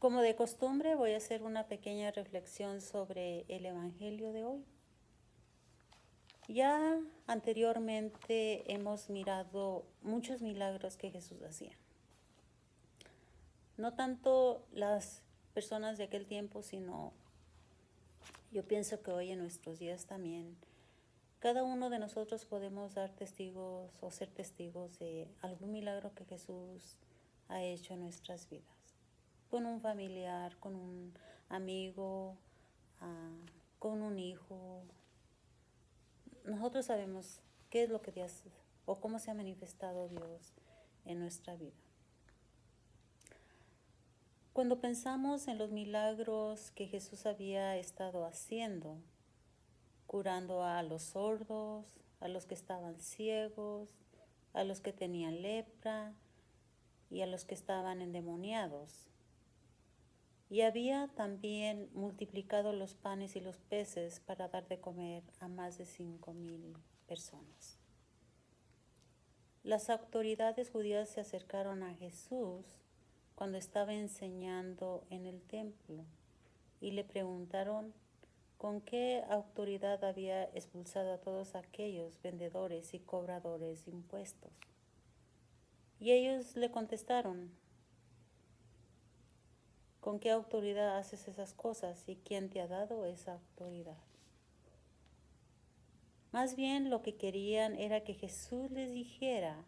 Como de costumbre, voy a hacer una pequeña reflexión sobre el Evangelio de hoy. Ya anteriormente hemos mirado muchos milagros que Jesús hacía. No tanto las personas de aquel tiempo, sino yo pienso que hoy en nuestros días también, cada uno de nosotros podemos dar testigos o ser testigos de algún milagro que Jesús ha hecho en nuestras vidas. Con un familiar, con un amigo, con un hijo. Nosotros sabemos qué es lo que Dios o cómo se ha manifestado Dios en nuestra vida. Cuando pensamos en los milagros que Jesús había estado haciendo, curando a los sordos, a los que estaban ciegos, a los que tenían lepra y a los que estaban endemoniados. Y había también multiplicado los panes y los peces para dar de comer a más de 5,000 personas. Las autoridades judías se acercaron a Jesús cuando estaba enseñando en el templo y le preguntaron con qué autoridad había expulsado a todos aquellos vendedores y cobradores de impuestos. Y ellos le contestaron: ¿con qué autoridad haces esas cosas y quién te ha dado esa autoridad? Más bien lo que querían era que Jesús les dijera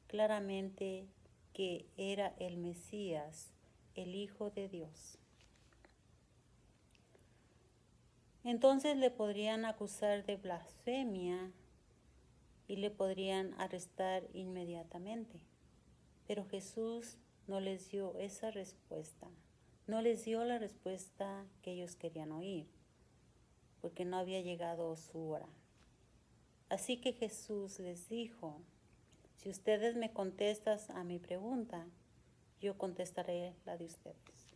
claramente que era el Mesías, el Hijo de Dios. Entonces le podrían acusar de blasfemia y le podrían arrestar inmediatamente. Pero Jesús no les dio esa respuesta, no les dio la respuesta que ellos querían oír, porque no había llegado su hora. Así que Jesús les dijo: si ustedes me contestan a mi pregunta, yo contestaré la de ustedes.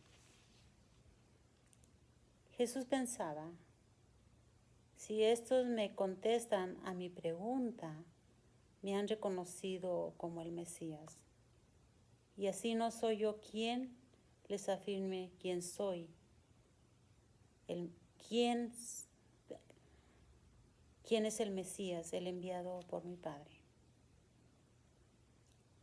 Jesús pensaba: si estos me contestan a mi pregunta, me han reconocido como el Mesías. Y así no soy yo quien les afirme quién soy, quién es el Mesías, el enviado por mi Padre.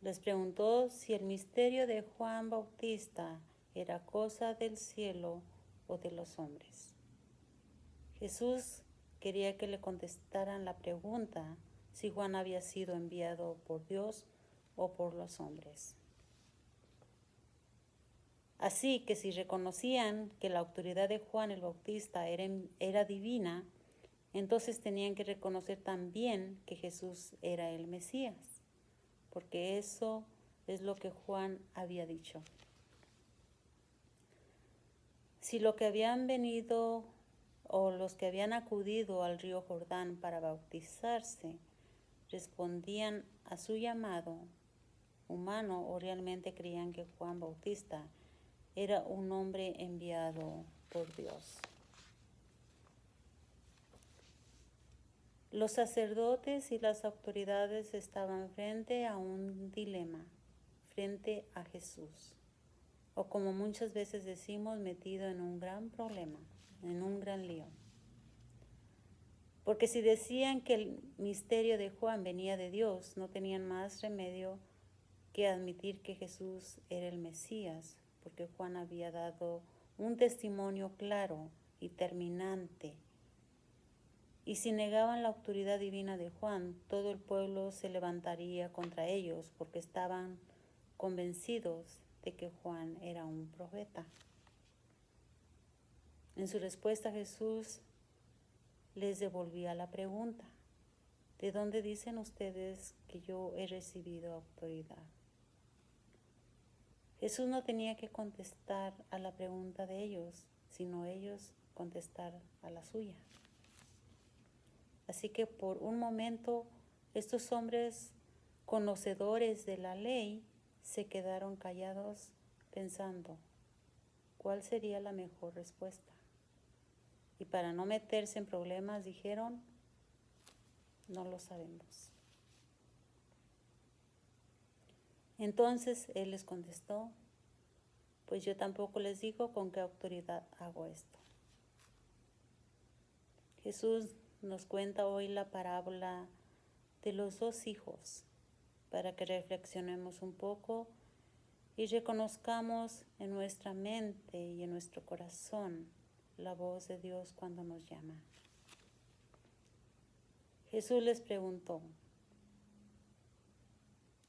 Les preguntó si el misterio de Juan Bautista era cosa del cielo o de los hombres. Jesús quería que le contestaran la pregunta si Juan había sido enviado por Dios o por los hombres. Así que si reconocían que la autoridad de Juan el Bautista era divina, entonces tenían que reconocer también que Jesús era el Mesías, porque eso es lo que Juan había dicho. Si lo que habían venido o los que habían acudido al río Jordán para bautizarse respondían a su llamado humano o realmente creían que Juan Bautista era un hombre enviado por Dios. Los sacerdotes y las autoridades estaban frente a un dilema, frente a Jesús, o como muchas veces decimos, metido en un gran problema, en un gran lío. Porque si decían que el misterio de Juan venía de Dios, no tenían más remedio que admitir que Jesús era el Mesías, porque Juan había dado un testimonio claro y terminante. Y si negaban la autoridad divina de Juan, todo el pueblo se levantaría contra ellos, porque estaban convencidos de que Juan era un profeta. En su respuesta, Jesús les devolvía la pregunta: ¿de dónde dicen ustedes que yo he recibido autoridad? Jesús no tenía que contestar a la pregunta de ellos, sino ellos contestar a la suya. Así que por un momento estos hombres conocedores de la ley se quedaron callados pensando cuál sería la mejor respuesta. Y para no meterse en problemas dijeron: no lo sabemos. Entonces Él les contestó: pues yo tampoco les digo con qué autoridad hago esto. Jesús nos cuenta hoy la parábola de los dos hijos para que reflexionemos un poco y reconozcamos en nuestra mente y en nuestro corazón la voz de Dios cuando nos llama. Jesús les preguntó,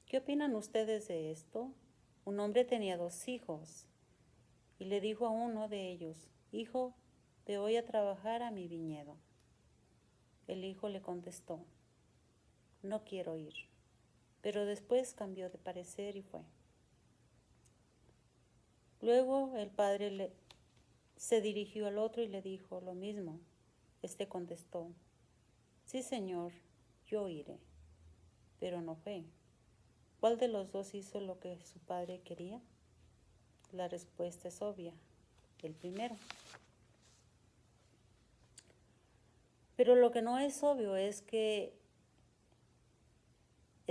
¿qué opinan ustedes de esto? Un hombre tenía 2 hijos y le dijo a uno de ellos, hijo, ve hoy a trabajar a mi viñedo. El hijo le contestó, no quiero ir. Pero después cambió de parecer y fue. Luego el padre se dirigió al otro y le dijo lo mismo. Este contestó, sí, señor, yo iré. Pero no fue. ¿Cuál de los dos hizo lo que su padre quería? La respuesta es obvia, el primero. Pero lo que no es obvio es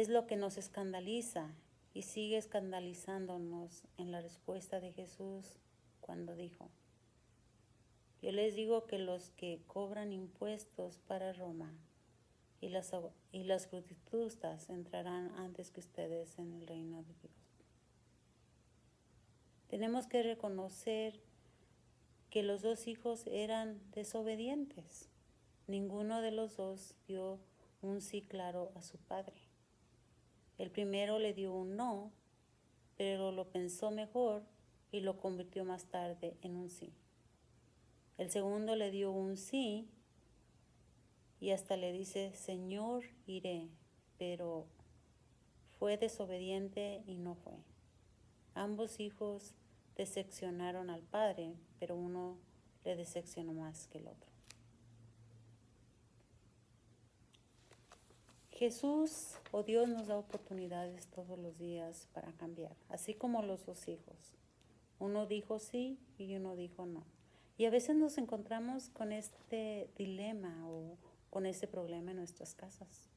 lo que nos escandaliza y sigue escandalizándonos en la respuesta de Jesús cuando dijo, yo les digo que los que cobran impuestos para Roma y las prostitutas entrarán antes que ustedes en el reino de Dios. Tenemos que reconocer que los 2 hijos eran desobedientes. Ninguno de los dos dio un sí claro a su padre. El primero le dio un no, pero lo pensó mejor y lo convirtió más tarde en un sí. El segundo le dio un sí y hasta le dice, Señor, iré, pero fue desobediente y no fue. Ambos hijos decepcionaron al padre, pero uno le decepcionó más que el otro. Jesús o Dios nos da oportunidades todos los días para cambiar, así como los 2 hijos. Uno dijo sí y uno dijo no. Y a veces nos encontramos con este dilema o con este problema en nuestras casas.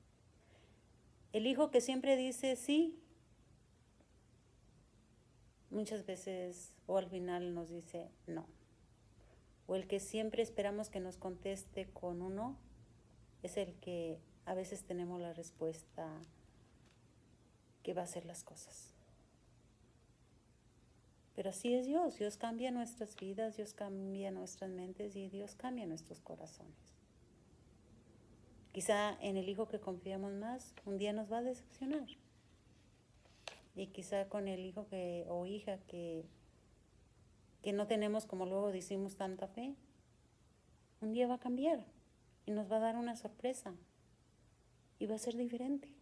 El hijo que siempre dice sí, muchas veces o al final nos dice no. O el que siempre esperamos que nos conteste con un no, es el que a veces tenemos la respuesta que va a hacer las cosas. Pero así es Dios. Dios cambia nuestras vidas, Dios cambia nuestras mentes y Dios cambia nuestros corazones. Quizá en el hijo que confiamos más, un día nos va a decepcionar. Y quizá con el hijo o hija que no tenemos, como luego decimos, tanta fe, un día va a cambiar y nos va a dar una sorpresa y va a ser diferente.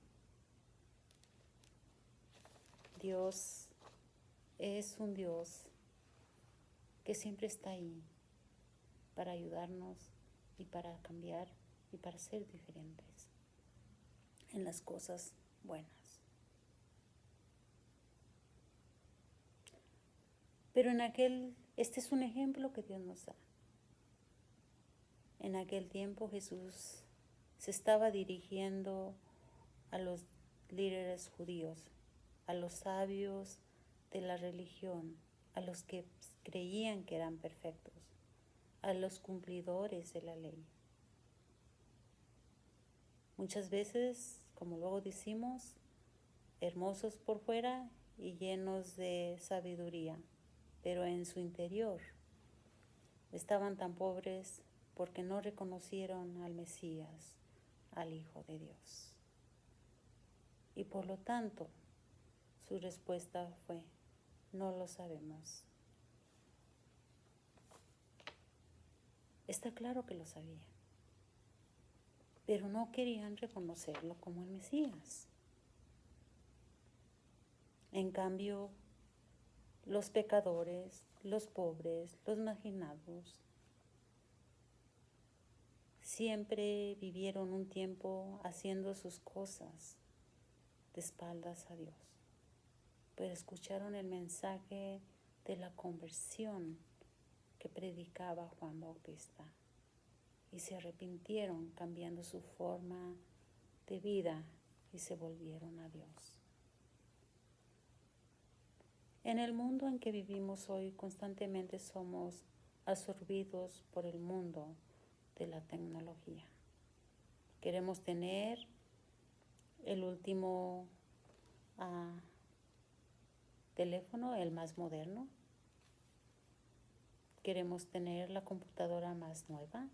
Dios es un Dios que siempre está ahí para ayudarnos y para cambiar y para ser diferentes en las cosas buenas. Pero este es un ejemplo que Dios nos da. En aquel tiempo Jesús se estaba dirigiendo a los líderes judíos, a los sabios de la religión, a los que creían que eran perfectos, a los cumplidores de la ley. Muchas veces, como luego decimos, hermosos por fuera y llenos de sabiduría, pero en su interior estaban tan pobres porque no reconocieron al Mesías, al Hijo de Dios. Y por lo tanto, su respuesta fue, no lo sabemos. Está claro que lo sabían, pero no querían reconocerlo como el Mesías. En cambio, los pecadores, los pobres, los marginados, siempre vivieron un tiempo haciendo sus cosas de espaldas a Dios, pero escucharon el mensaje de la conversión que predicaba Juan Bautista y se arrepintieron cambiando su forma de vida y se volvieron a Dios. En el mundo en que vivimos hoy, constantemente somos absorbidos por el mundo de la tecnología. Queremos tener el último teléfono, el más moderno. Queremos tener la computadora más nueva,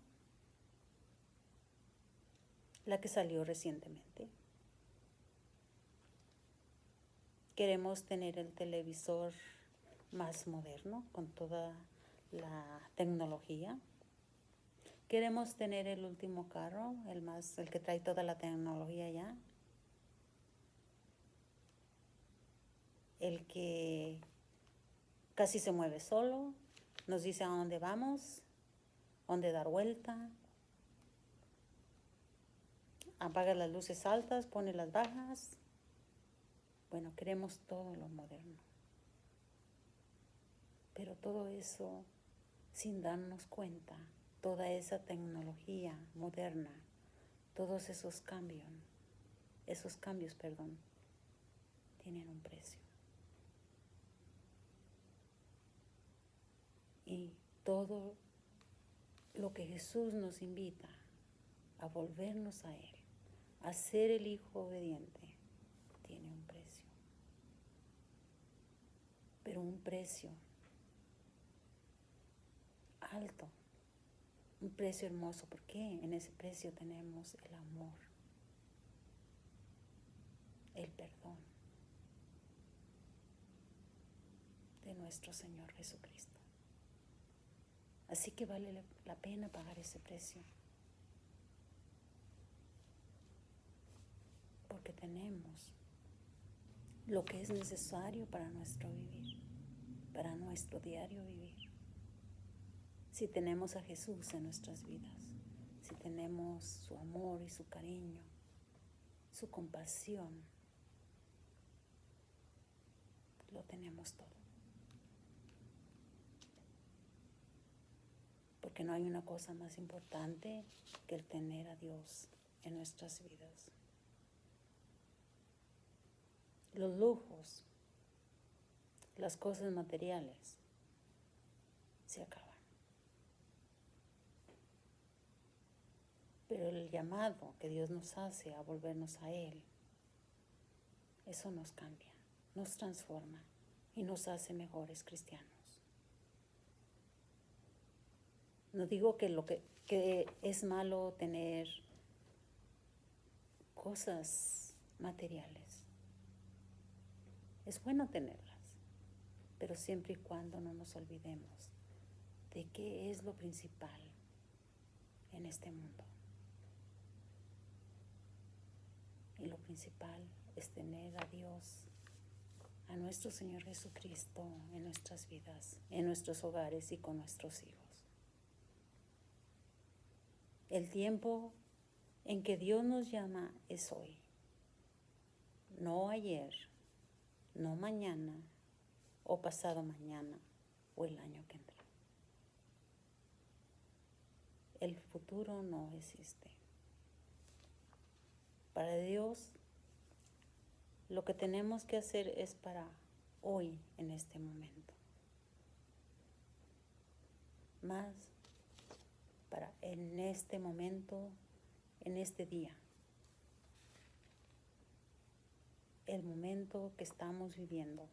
la que salió recientemente. Queremos tener el televisor más moderno con toda la tecnología. Queremos tener el último carro, el que trae toda la tecnología ya. El que casi se mueve solo, nos dice a dónde vamos, dónde dar vuelta, apaga las luces altas, pone las bajas. Bueno, queremos todo lo moderno. Pero todo eso, sin darnos cuenta, toda esa tecnología moderna, todos esos cambios, tienen un precio. Y todo lo que Jesús nos invita a volvernos a Él, a ser el Hijo obediente, tiene un precio. Pero un precio alto, un precio hermoso. ¿Por qué? En ese precio tenemos el amor, el perdón de nuestro Señor Jesucristo. Así que vale la pena pagar ese precio. Porque tenemos lo que es necesario para nuestro vivir, para nuestro diario vivir. Si tenemos a Jesús en nuestras vidas, si tenemos su amor y su cariño, su compasión, lo tenemos todo. Porque no hay una cosa más importante que el tener a Dios en nuestras vidas. Los lujos, las cosas materiales, se acaban. Pero el llamado que Dios nos hace a volvernos a Él, eso nos cambia, nos transforma y nos hace mejores cristianos. No digo que es malo tener cosas materiales. Es bueno tenerlas, pero siempre y cuando no nos olvidemos de qué es lo principal en este mundo. Y lo principal es tener a Dios, a nuestro Señor Jesucristo en nuestras vidas, en nuestros hogares y con nuestros hijos. El tiempo en que Dios nos llama es hoy, no ayer, no mañana o pasado mañana o el año que entra. El futuro no existe. Para Dios, lo que tenemos que hacer es para hoy, en este momento. Más para en este momento, en este día. El momento que estamos viviendo.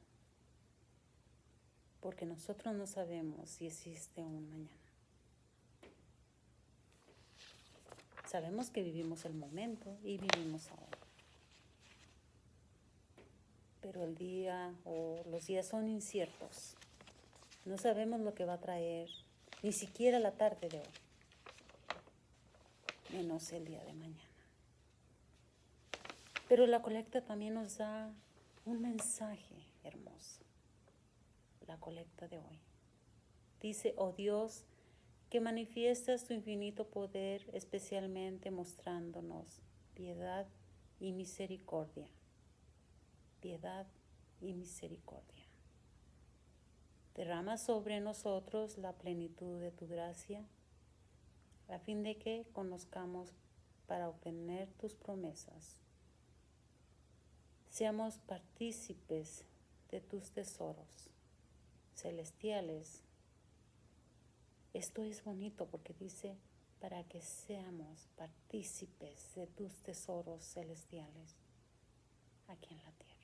Porque nosotros no sabemos si existe un mañana. Sabemos que vivimos el momento y vivimos ahora. Pero el día o los días son inciertos. No sabemos lo que va a traer, ni siquiera la tarde de hoy, menos el día de mañana. Pero la colecta también nos da un mensaje hermoso. La colecta de hoy. Dice, oh Dios, que manifiestas tu infinito poder, especialmente mostrándonos piedad y misericordia. Piedad y misericordia. Derrama sobre nosotros la plenitud de tu gracia, a fin de que conozcamos para obtener tus promesas. Seamos partícipes de tus tesoros celestiales. Esto es bonito porque dice para que seamos partícipes de tus tesoros celestiales aquí en la tierra.